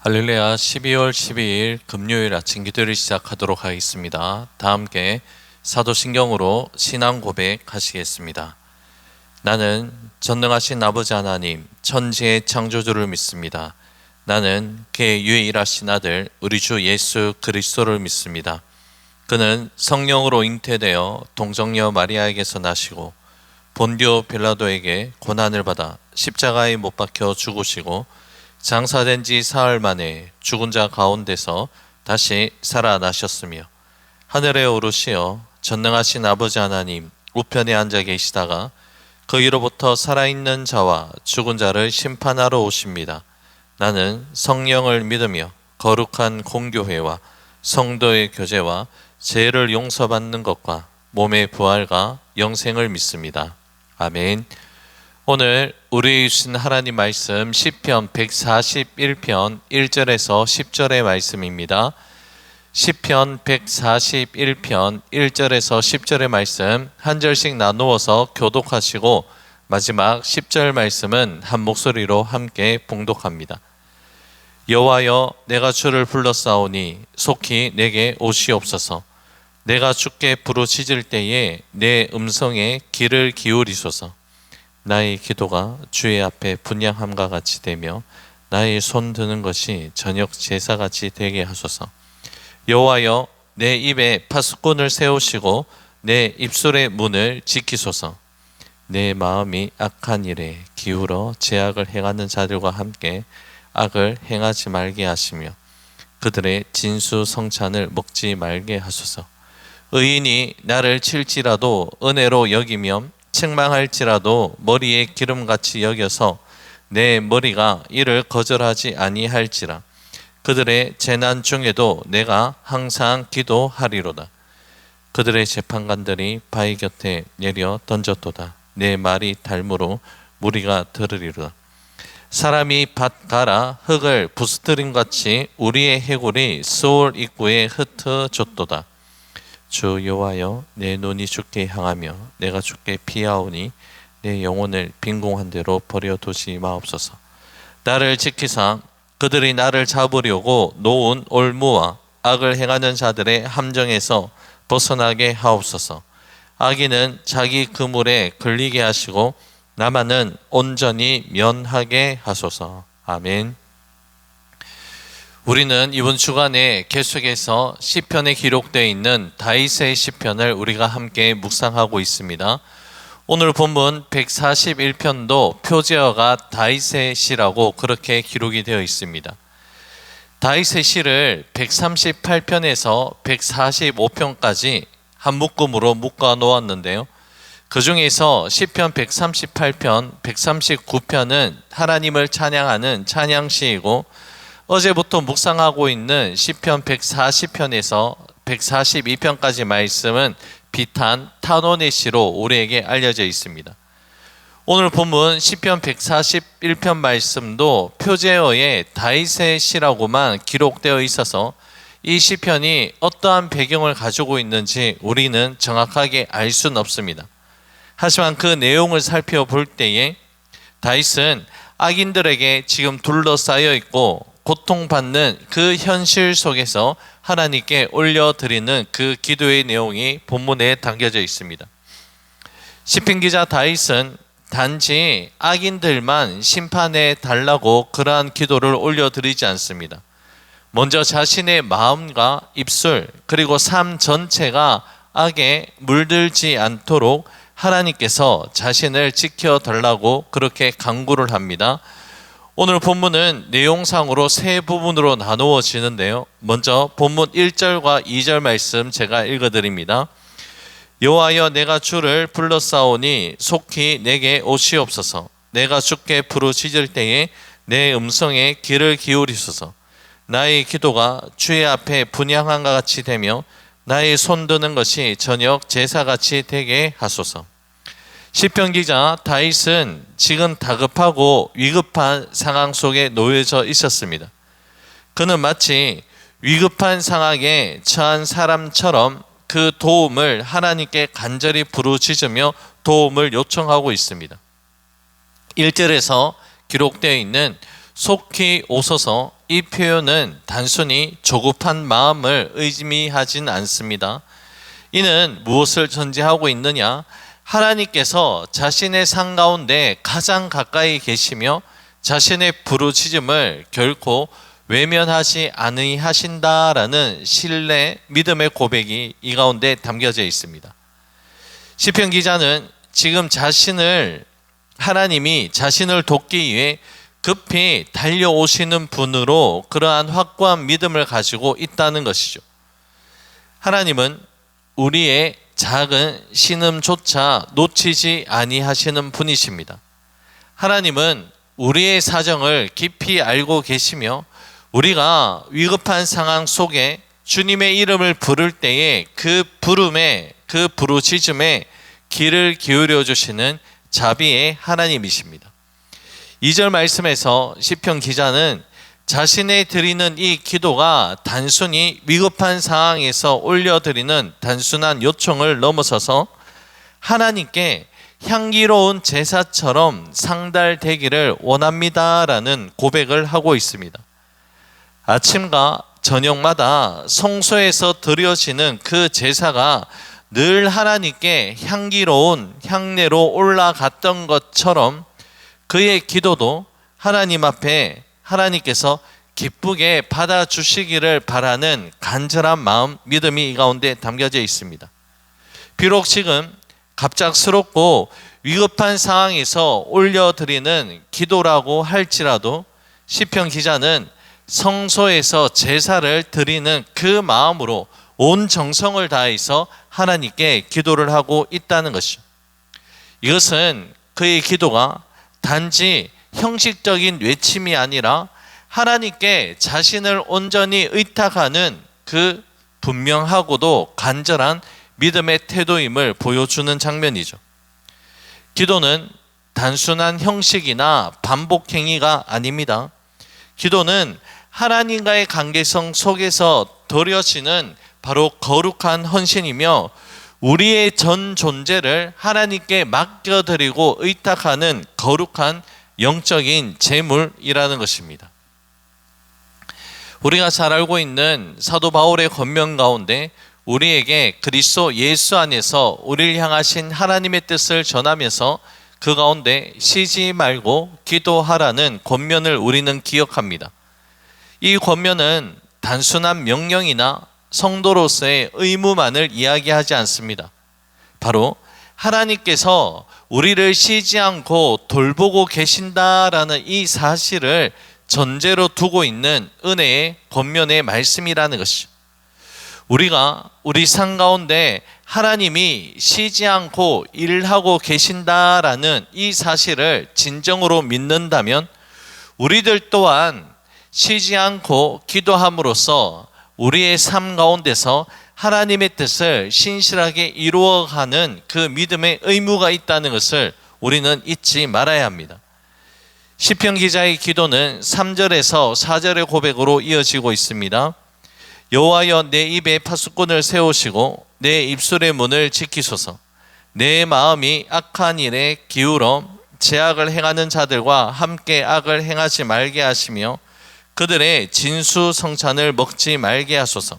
할렐루야. 12월 12일 금요일 아침 기도를 시작하도록 하겠습니다. 다 함께 사도신경으로 신앙 고백하시겠습니다. 나는 전능하신 아버지 하나님 천지의 창조주를 믿습니다. 나는 그의 유일하신 아들 우리 주 예수 그리스도를 믿습니다. 그는 성령으로 잉태되어 동정녀 마리아에게서 나시고 본디오 빌라도에게 고난을 받아 십자가에 못 박혀 죽으시고 장사된 지 사흘 만에 죽은 자 가운데서 다시 살아나셨으며 하늘에 오르시어 전능하신 아버지 하나님 우편에 앉아 계시다가 거기로부터 살아있는 자와 죽은 자를 심판하러 오십니다. 나는 성령을 믿으며 거룩한 공교회와 성도의 교제와 죄를 용서받는 것과 몸의 부활과 영생을 믿습니다. 아멘. 오늘 우리 주신 하나님 말씀 시편 141편 1절에서 10절의 말씀입니다. 시편 141편 1절에서 10절의 말씀 한 절씩 나누어서 교독하시고 마지막 10절 말씀은 한 목소리로 함께 봉독합니다. 여호와여, 내가 주를 불렀사오니 속히 내게 오시옵소서. 내가 주께 부르짖을 때에 내 음성에 귀를 기울이소서. 나의 기도가 주의 앞에 분향함과 같이 되며 나의 손 드는 것이 저녁 제사같이 되게 하소서. 여호와여, 내 입에 파수꾼을 세우시고 내 입술의 문을 지키소서. 내 마음이 악한 일에 기울어 죄악을 행하는 자들과 함께 악을 행하지 말게 하시며 그들의 진수성찬을 먹지 말게 하소서. 의인이 나를 칠지라도 은혜로 여기며 책망할지라도 머리에 기름같이 여겨서 내 머리가 이를 거절하지 아니할지라. 그들의 재난 중에도 내가 항상 기도하리로다. 그들의 재판관들이 바위 곁에 내려 던졌도다. 내 말이 닮으로 무리가 들으리로다. 사람이 밭 갈아 흙을 부스트림같이 우리의 해골이 스올 입구에 흩어졌도다. 주 여호와여, 내 눈이 주께 향하며 내가 주께 피하오니 내 영혼을 빈궁한 대로 버려두지 마옵소서. 나를 지키사 그들이 나를 잡으려고 놓은 올무와 악을 행하는 자들의 함정에서 벗어나게 하옵소서. 악인은 자기 그물에 걸리게 하시고 나만은 온전히 면하게 하소서. 아멘. 우리는 이번 주간에 계속해서 시편에 기록되어 있는 다윗의 시편을 우리가 함께 묵상하고 있습니다. 오늘 본문 141편도 표제어가 다윗의 시라고 그렇게 기록이 되어 있습니다. 다윗의 시를 138편에서 145편까지 한 묶음으로 묶어 놓았는데요. 그 중에서 시편 138편, 139편은 하나님을 찬양하는 찬양시이고 어제부터 묵상하고 있는 시편 140편에서 142편까지 말씀은 비탄, 탄원의 시로 우리에게 알려져 있습니다. 오늘 본문 시편 141편 말씀도 표제어에 다윗의 시라고만 기록되어 있어서 이 시편이 어떠한 배경을 가지고 있는지 우리는 정확하게 알 수는 없습니다. 하지만 그 내용을 살펴볼 때에 다윗은 악인들에게 지금 둘러싸여 있고 고통받는 그 현실 속에서 하나님께 올려드리는 그 기도의 내용이 본문에 담겨져 있습니다. 시편 기자 다윗은 단지 악인들만 심판해 달라고 그러한 기도를 올려드리지 않습니다. 먼저 자신의 마음과 입술 그리고 삶 전체가 악에 물들지 않도록 하나님께서 자신을 지켜달라고 그렇게 간구를 합니다. 오늘 본문은 내용상으로 세 부분으로 나누어지는데요. 먼저 본문 1절과 2절 말씀 제가 읽어드립니다. 여호와여, 내가 주를 불렀사오니 속히 내게 오시옵소서. 내가 주께 부르짖을 때에 내 음성에 귀를 기울이소서. 나의 기도가 주의 앞에 분향함과 같이 되며 나의 손 드는 것이 저녁 제사같이 되게 하소서. 시편 기자 다윗은 지금 다급하고 위급한 상황 속에 놓여져 있었습니다. 그는 마치 위급한 상황에 처한 사람처럼 그 도움을 하나님께 간절히 부르짖으며 도움을 요청하고 있습니다. 1절에서 기록되어 있는 속히 오소서, 이 표현은 단순히 조급한 마음을 의미하진 않습니다. 이는 무엇을 전제하고 있느냐? 하나님께서 자신의 상 가운데 가장 가까이 계시며 자신의 부르짖음을 결코 외면하지 아니하신다라는 신뢰, 믿음의 고백이 이 가운데 담겨져 있습니다. 시편 기자는 지금 하나님이 자신을 돕기 위해 급히 달려오시는 분으로 그러한 확고한 믿음을 가지고 있다는 것이죠. 하나님은 우리의 작은 신음조차 놓치지 아니하시는 분이십니다. 하나님은 우리의 사정을 깊이 알고 계시며 우리가 위급한 상황 속에 주님의 이름을 부를 때에 그 부르짖음에 귀를 기울여 주시는 자비의 하나님이십니다. 2절 말씀에서 시편 기자는 자신의 드리는 이 기도가 단순히 위급한 상황에서 올려드리는 단순한 요청을 넘어서서 하나님께 향기로운 제사처럼 상달되기를 원합니다라는 고백을 하고 있습니다. 아침과 저녁마다 성소에서 드려지는 그 제사가 늘 하나님께 향기로운 향내로 올라갔던 것처럼 그의 기도도 하나님 앞에 하나님께서 기쁘게 받아주시기를 바라는 간절한 마음, 믿음이 이 가운데 담겨져 있습니다. 비록 지금 갑작스럽고 위급한 상황에서 올려드리는 기도라고 할지라도 시편 기자는 성소에서 제사를 드리는 그 마음으로 온 정성을 다해서 하나님께 기도를 하고 있다는 것이죠. 이것은 그의 기도가 단지 형식적인 외침이 아니라 하나님께 자신을 온전히 의탁하는 그 분명하고도 간절한 믿음의 태도임을 보여주는 장면이죠. 기도는 단순한 형식이나 반복 행위가 아닙니다. 기도는 하나님과의 관계성 속에서 드려지는 바로 거룩한 헌신이며 우리의 전 존재를 하나님께 맡겨드리고 의탁하는 거룩한 영적인 제물이라는 것입니다. 우리가 잘 알고 있는 사도 바울의 권면 가운데 우리에게 그리스도 예수 안에서 우리를 향하신 하나님의 뜻을 전하면서 그 가운데 쉬지 말고 기도하라는 권면을 우리는 기억합니다. 이 권면은 단순한 명령이나 성도로서의 의무만을 이야기하지 않습니다. 바로 하나님께서 우리를 쉬지 않고 돌보고 계신다라는 이 사실을 전제로 두고 있는 은혜의 권면의 말씀이라는 것이죠. 우리가 우리 삶 가운데 하나님이 쉬지 않고 일하고 계신다라는 이 사실을 진정으로 믿는다면 우리들 또한 쉬지 않고 기도함으로써 우리의 삶 가운데서 하나님의 뜻을 신실하게 이루어가는 그 믿음의 의무가 있다는 것을 우리는 잊지 말아야 합니다. 시편 기자의 기도는 3절에서 4절의 고백으로 이어지고 있습니다. 여호와여 내 입에 파수꾼을 세우시고 내 입술의 문을 지키소서. 내 마음이 악한 일에 기울어 죄악을 행하는 자들과 함께 악을 행하지 말게 하시며 그들의 진수성찬을 먹지 말게 하소서.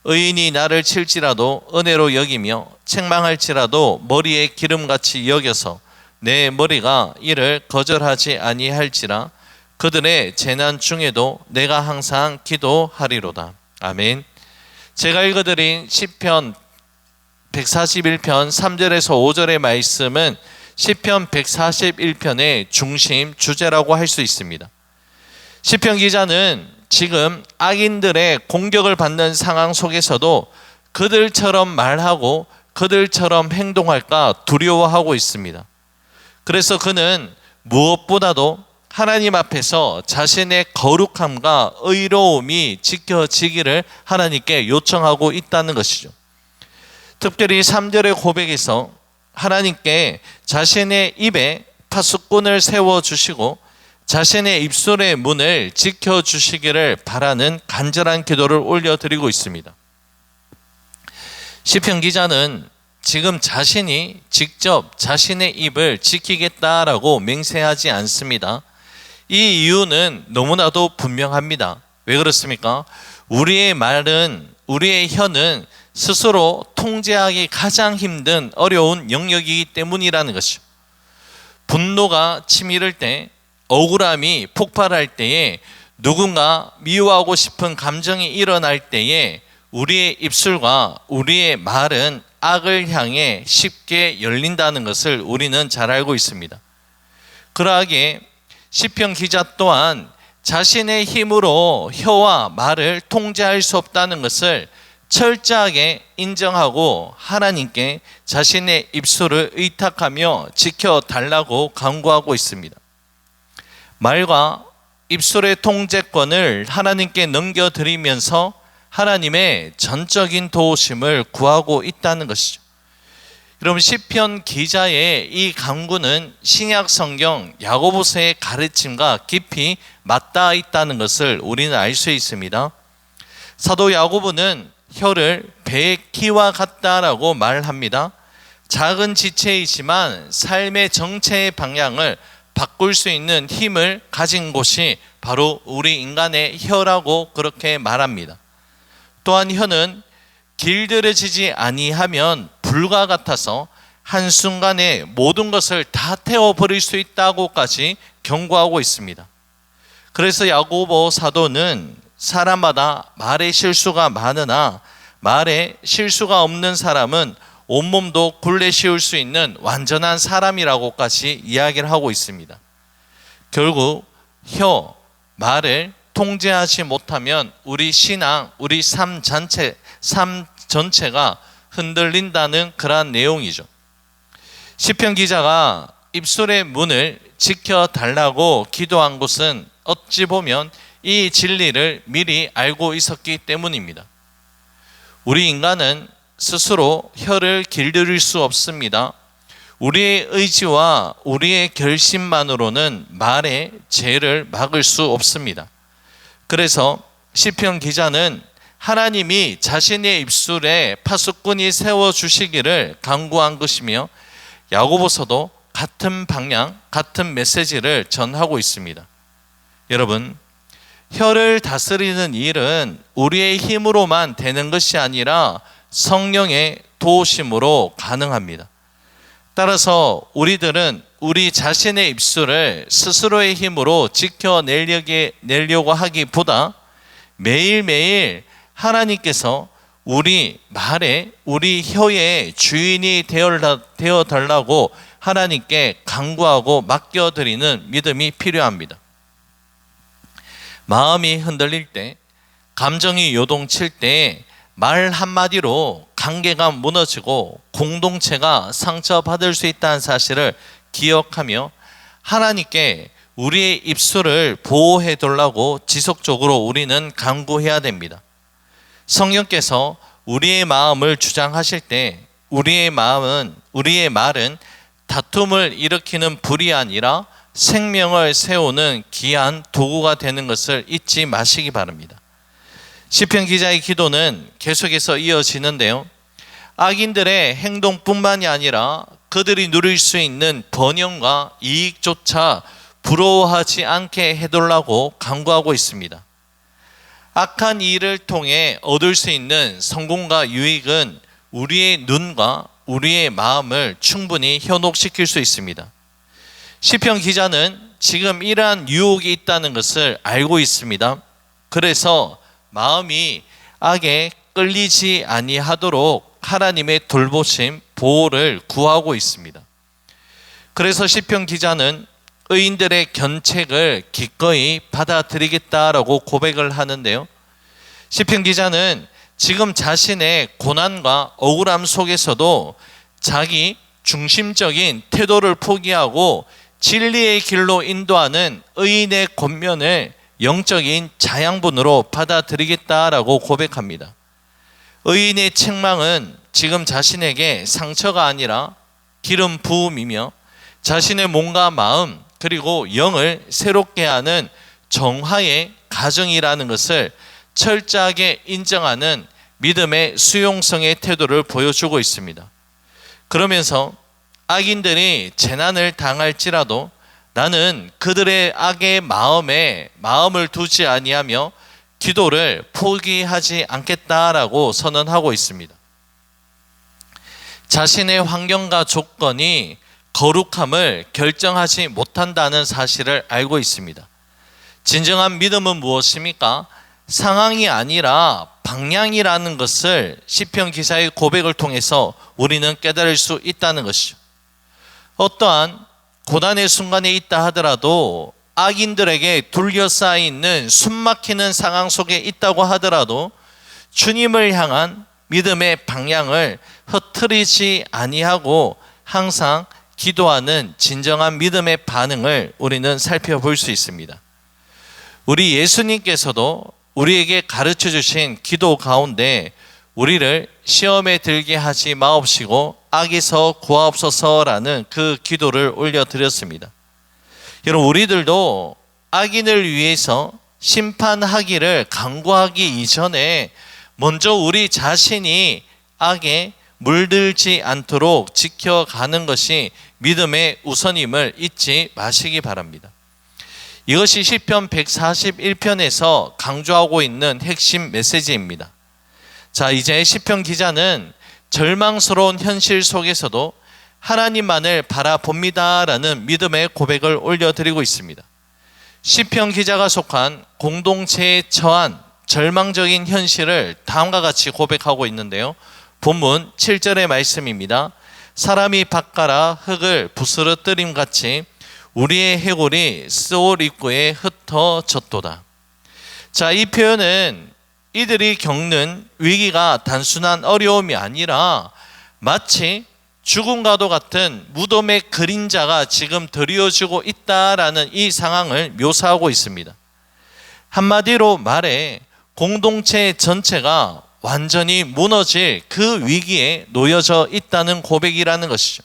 의인이 나를 칠지라도 은혜로 여기며 책망할지라도 머리에 기름같이 여겨서 내 머리가 이를 거절하지 아니할지라. 그들의 재난 중에도 내가 항상 기도하리로다. 아멘. 제가 읽어드린 시편 141편 3절에서 5절의 말씀은 시편 141편의 중심 주제라고 할 수 있습니다. 시편 기자는 지금 악인들의 공격을 받는 상황 속에서도 그들처럼 말하고 그들처럼 행동할까 두려워하고 있습니다. 그래서 그는 무엇보다도 하나님 앞에서 자신의 거룩함과 의로움이 지켜지기를 하나님께 요청하고 있다는 것이죠. 특별히 3절의 고백에서 하나님께 자신의 입에 파수꾼을 세워주시고 자신의 입술의 문을 지켜주시기를 바라는 간절한 기도를 올려드리고 있습니다. 시편 기자는 지금 자신이 직접 자신의 입을 지키겠다라고 맹세하지 않습니다. 이 이유는 너무나도 분명합니다. 왜 그렇습니까? 우리의 혀는 스스로 통제하기 가장 힘든 어려운 영역이기 때문이라는 것이죠. 분노가 치밀을 때, 억울함이 폭발할 때에, 누군가 미워하고 싶은 감정이 일어날 때에 우리의 입술과 우리의 말은 악을 향해 쉽게 열린다는 것을 우리는 잘 알고 있습니다. 그러하기에 시편 기자 또한 자신의 힘으로 혀와 말을 통제할 수 없다는 것을 철저하게 인정하고 하나님께 자신의 입술을 의탁하며 지켜달라고 간구하고 있습니다. 말과 입술의 통제권을 하나님께 넘겨드리면서 하나님의 전적인 도우심을 구하고 있다는 것이죠. 여러분, 시편 기자의 이 간구는 신약 성경 야고보서의 가르침과 깊이 맞닿아 있다는 것을 우리는 알 수 있습니다. 사도 야고보는 혀를 배의 키와 같다라고 말합니다. 작은 지체이지만 삶의 정체의 방향을 바꿀 수 있는 힘을 가진 곳이 바로 우리 인간의 혀라고 그렇게 말합니다. 또한 혀는 길들여지지 아니하면 불과 같아서 한순간에 모든 것을 다 태워버릴 수 있다고까지 경고하고 있습니다. 그래서 야고보 사도는 사람마다 말에 실수가 많으나 말에 실수가 없는 사람은 온몸도 굴레 씌울 수 있는 완전한 사람이라고까지 이야기를 하고 있습니다. 결국 혀, 말을 통제하지 못하면 우리 신앙, 우리 삶 전체가 흔들린다는 그러한 내용이죠. 시편 기자가 입술의 문을 지켜달라고 기도한 것은 어찌 보면 이 진리를 미리 알고 있었기 때문입니다. 우리 인간은 스스로 혀를 길들일 수 없습니다. 우리의 의지와 우리의 결심만으로는 말의 죄를 막을 수 없습니다. 그래서 시편 기자는 하나님이 자신의 입술에 파수꾼이 세워주시기를 간구한 것이며 야고보서도 같은 방향, 같은 메시지를 전하고 있습니다. 여러분, 혀를 다스리는 일은 우리의 힘으로만 되는 것이 아니라 성령의 도우심으로 가능합니다. 따라서 우리들은 우리 자신의 입술을 스스로의 힘으로 지켜내려고 하기보다 매일매일 하나님께서 우리 말에, 우리 혀의 주인이 되어달라고 하나님께 간구하고 맡겨드리는 믿음이 필요합니다. 마음이 흔들릴 때, 감정이 요동칠 때 말 한마디로 관계가 무너지고 공동체가 상처받을 수 있다는 사실을 기억하며 하나님께 우리의 입술을 보호해 달라고 지속적으로 우리는 간구해야 됩니다. 성령께서 우리의 마음을 주장하실 때 우리의 말은 다툼을 일으키는 불이 아니라 생명을 세우는 귀한 도구가 되는 것을 잊지 마시기 바랍니다. 시편 기자의 기도는 계속해서 이어지는데요. 악인들의 행동뿐만이 아니라 그들이 누릴 수 있는 번영과 이익조차 부러워하지 않게 해달라고 간구하고 있습니다. 악한 일을 통해 얻을 수 있는 성공과 유익은 우리의 눈과 우리의 마음을 충분히 현혹시킬 수 있습니다. 시편 기자는 지금 이러한 유혹이 있다는 것을 알고 있습니다. 그래서 마음이 악에 끌리지 아니하도록 하나님의 돌보심, 보호를 구하고 있습니다. 그래서 시편 기자는 의인들의 견책을 기꺼이 받아들이겠다라고 고백을 하는데요. 시편 기자는 지금 자신의 고난과 억울함 속에서도 자기 중심적인 태도를 포기하고 진리의 길로 인도하는 의인의 권면을 영적인 자양분으로 받아들이겠다라고 고백합니다. 의인의 책망은 지금 자신에게 상처가 아니라 기름 부음이며 자신의 몸과 마음 그리고 영을 새롭게 하는 정화의 가정이라는 것을 철저하게 인정하는 믿음의 수용성의 태도를 보여주고 있습니다. 그러면서 악인들이 재난을 당할지라도 나는 그들의 악의 마음에 마음을 두지 아니하며 기도를 포기하지 않겠다라고 선언하고 있습니다. 자신의 환경과 조건이 거룩함을 결정하지 못한다는 사실을 알고 있습니다. 진정한 믿음은 무엇입니까? 상황이 아니라 방향이라는 것을 시편 기자의 고백을 통해서 우리는 깨달을 수 있다는 것이죠. 어떠한 고난의 순간에 있다 하더라도, 악인들에게 둘러싸여 있는 숨막히는 상황 속에 있다고 하더라도 주님을 향한 믿음의 방향을 흐트리지 아니하고 항상 기도하는 진정한 믿음의 반응을 우리는 살펴볼 수 있습니다. 우리 예수님께서도 우리에게 가르쳐 주신 기도 가운데 우리를 시험에 들게 하지 마옵시고 악에서 구하옵소서라는 그 기도를 올려드렸습니다. 여러분, 우리들도 악인을 위해서 심판하기를 간구하기 이전에 먼저 우리 자신이 악에 물들지 않도록 지켜가는 것이 믿음의 우선임을 잊지 마시기 바랍니다. 이것이 시편 141편에서 강조하고 있는 핵심 메시지입니다. 자, 이제 시편 기자는 절망스러운 현실 속에서도 하나님만을 바라봅니다라는 믿음의 고백을 올려드리고 있습니다. 시편 기자가 속한 공동체에 처한 절망적인 현실을 다음과 같이 고백하고 있는데요. 본문 7절의 말씀입니다. 사람이 밭가라 흙을 부스러뜨림 같이 우리의 해골이 스올 입구에 흩어졌도다. 자, 이 표현은 이들이 겪는 위기가 단순한 어려움이 아니라 마치 죽음과도 같은 무덤의 그림자가 지금 드리워지고 있다라는 이 상황을 묘사하고 있습니다. 한마디로 말해 공동체 전체가 완전히 무너질 그 위기에 놓여져 있다는 고백이라는 것이죠.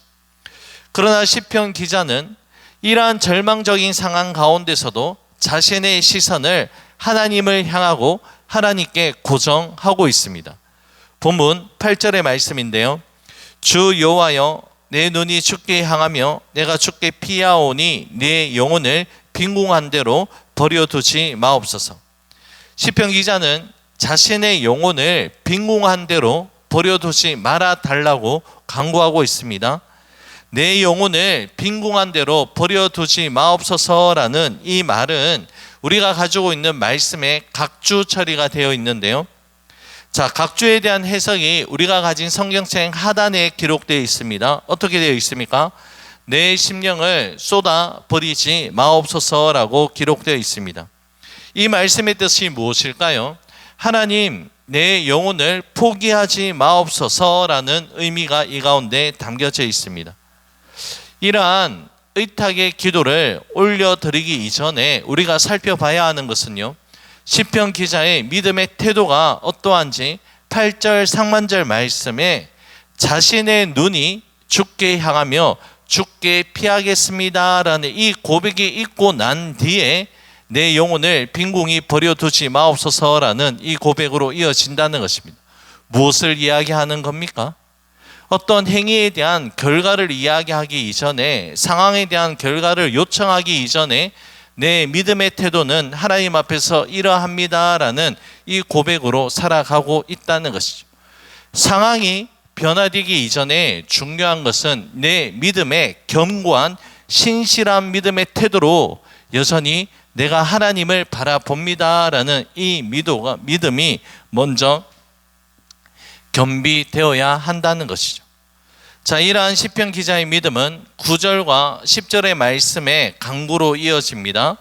그러나 시편 기자는 이러한 절망적인 상황 가운데서도 자신의 시선을 하나님을 향하고 하나님께 고정하고 있습니다. 본문 8절의 말씀인데요. 주 여호와여, 내 눈이 주께 향하며 내가 주께 피하오니 내 영혼을 빈궁한 대로 버려두지 마옵소서. 시편 기자는 자신의 영혼을 빈궁한 대로 버려두지 말아 달라고 강구하고 있습니다. 내 영혼을 빈궁한 대로 버려두지 마옵소서라는 이 말은 우리가 가지고 있는 말씀에 각주 처리가 되어 있는데요. 자, 각주에 대한 해석이 우리가 가진 성경책 하단에 기록되어 있습니다. 어떻게 되어 있습니까? 내 심령을 쏟아 버리지 마옵소서라고 기록되어 있습니다. 이 말씀의 뜻이 무엇일까요? 하나님, 내 영혼을 포기하지 마옵소서라는 의미가 이 가운데 담겨져 있습니다. 이러한 의탁의 기도를 올려드리기 이전에 우리가 살펴봐야 하는 것은요, 시편 기자의 믿음의 태도가 어떠한지 8절 상반절 말씀에 자신의 눈이 주께 향하며 주께 피하겠습니다라는 이 고백이 있고 난 뒤에 내 영혼을 빈궁히 버려두지 마옵소서라는 이 고백으로 이어진다는 것입니다. 무엇을 이야기하는 겁니까? 어떤 행위에 대한 결과를 이야기하기 이전에, 상황에 대한 결과를 요청하기 이전에 내 믿음의 태도는 하나님 앞에서 이러합니다라는 이 고백으로 살아가고 있다는 것이죠. 상황이 변화되기 이전에 중요한 것은 내 믿음의 견고한 신실한 믿음의 태도로 여전히 내가 하나님을 바라봅니다라는 이 믿음이 먼저 겸비되어야 한다는 것이죠. 자, 이러한 시편 기자의 믿음은 9절과 10절의 말씀에 강구로 이어집니다.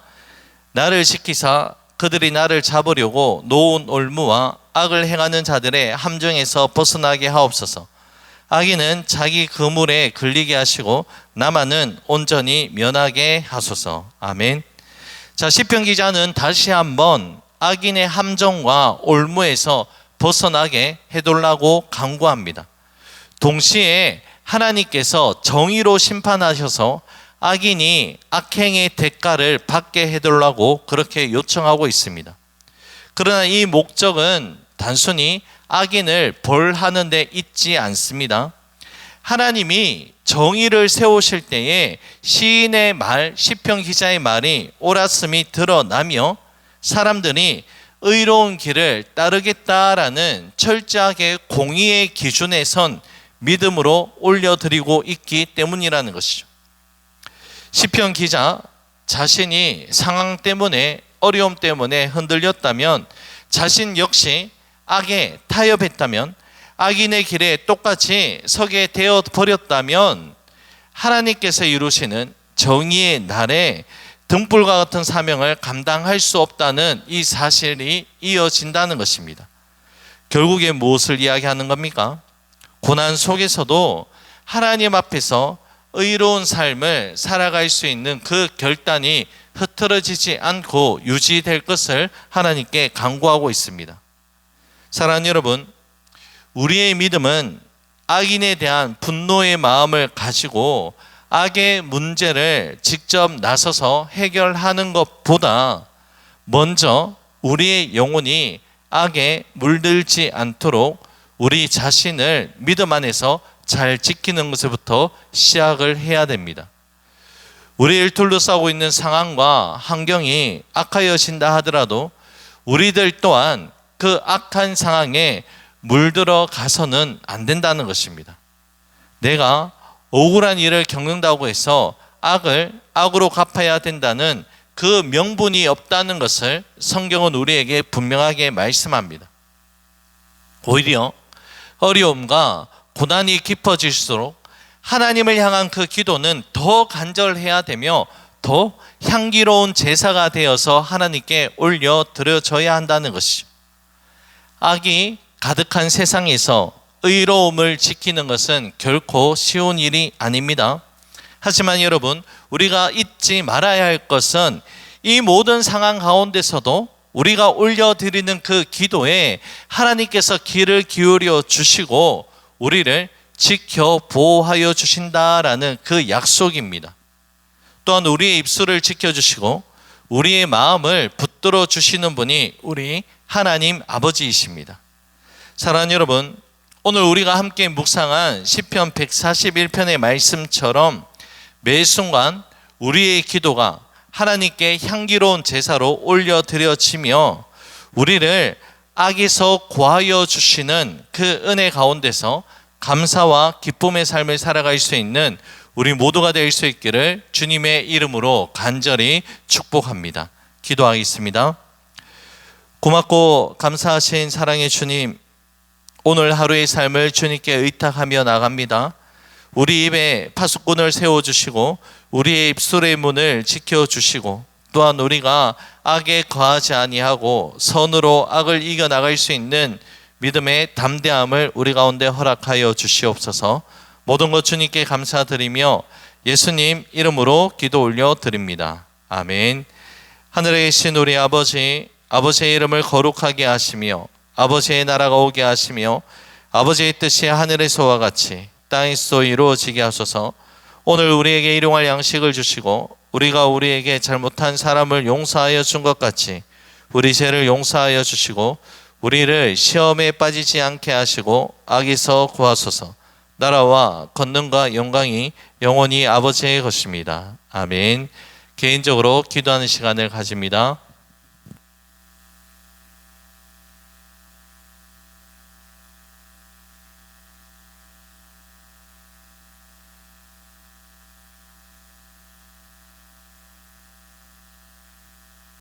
나를 지키사 그들이 나를 잡으려고 놓은 올무와 악을 행하는 자들의 함정에서 벗어나게 하옵소서. 악인은 자기 그물에 걸리게 하시고 나만은 온전히 면하게 하소서. 아멘. 자, 시편 기자는 다시 한번 악인의 함정과 올무에서 벗어나게 해달라고 강구합니다. 동시에 하나님께서 정의로 심판하셔서 악인이 악행의 대가를 받게 해달라고 그렇게 요청하고 있습니다. 그러나 이 목적은 단순히 악인을 벌하는 데 있지 않습니다. 하나님이 정의를 세우실 때에 시인의 말, 시편 기자의 말이 옳았음이 드러나며 사람들이 의로운 길을 따르겠다라는 철저하게 공의의 기준에 선 믿음으로 올려드리고 있기 때문이라는 것이죠. 시편 기자 자신이 상황 때문에, 어려움 때문에 흔들렸다면, 자신 역시 악에 타협했다면, 악인의 길에 똑같이 서게 되어 버렸다면 하나님께서 이루시는 정의의 날에 등불과 같은 사명을 감당할 수 없다는 이 사실이 이어진다는 것입니다. 결국에 무엇을 이야기하는 겁니까? 고난 속에서도 하나님 앞에서 의로운 삶을 살아갈 수 있는 그 결단이 흐트러지지 않고 유지될 것을 하나님께 간구하고 있습니다. 사랑하는 여러분, 우리의 믿음은 악인에 대한 분노의 마음을 가지고 악의 문제를 직접 나서서 해결하는 것보다 먼저 우리의 영혼이 악에 물들지 않도록 우리 자신을 믿음 안에서 잘 지키는 것부터 시작을 해야 됩니다. 우리를 둘러싸고 있는 상황과 환경이 악하여진다 하더라도 우리들 또한 그 악한 상황에 물들어 가서는 안 된다는 것입니다. 내가 억울한 일을 겪는다고 해서 악을 악으로 갚아야 된다는 그 명분이 없다는 것을 성경은 우리에게 분명하게 말씀합니다. 오히려 어려움과 고난이 깊어질수록 하나님을 향한 그 기도는 더 간절해야 되며 더 향기로운 제사가 되어서 하나님께 올려드려져야 한다는 것이죠. 악이 가득한 세상에서 의로움을 지키는 것은 결코 쉬운 일이 아닙니다. 하지만 여러분, 우리가 잊지 말아야 할 것은 이 모든 상황 가운데서도 우리가 올려드리는 그 기도에 하나님께서 귀를 기울여 주시고 우리를 지켜 보호하여 주신다라는 그 약속입니다. 또한 우리의 입술을 지켜주시고 우리의 마음을 붙들어 주시는 분이 우리 하나님 아버지이십니다. 사랑하는 여러분, 오늘 우리가 함께 묵상한 시편 141편의 말씀처럼 매 순간 우리의 기도가 하나님께 향기로운 제사로 올려드려지며 우리를 악에서 구하여 주시는 그 은혜 가운데서 감사와 기쁨의 삶을 살아갈 수 있는 우리 모두가 될 수 있기를 주님의 이름으로 간절히 축복합니다. 기도하겠습니다. 고맙고 감사하신 사랑의 주님, 오늘 하루의 삶을 주님께 의탁하며 나갑니다. 우리 입에 파수꾼을 세워주시고 우리의 입술의 문을 지켜주시고 또한 우리가 악에 거하지 아니하고 선으로 악을 이겨나갈 수 있는 믿음의 담대함을 우리 가운데 허락하여 주시옵소서. 모든 것 주님께 감사드리며 예수님 이름으로 기도 올려드립니다. 아멘. 하늘에 계신 우리 아버지, 아버지의 이름을 거룩하게 하시며 아버지의 나라가 오게 하시며 아버지의 뜻이 하늘에서와 같이 땅에서 이루어지게 하소서. 오늘 우리에게 일용할 양식을 주시고 우리가 우리에게 잘못한 사람을 용서하여 준 것 같이 우리 죄를 용서하여 주시고 우리를 시험에 빠지지 않게 하시고 악에서 구하소서. 나라와 권능과 영광이 영원히 아버지의 것입니다. 아멘. 개인적으로 기도하는 시간을 가집니다.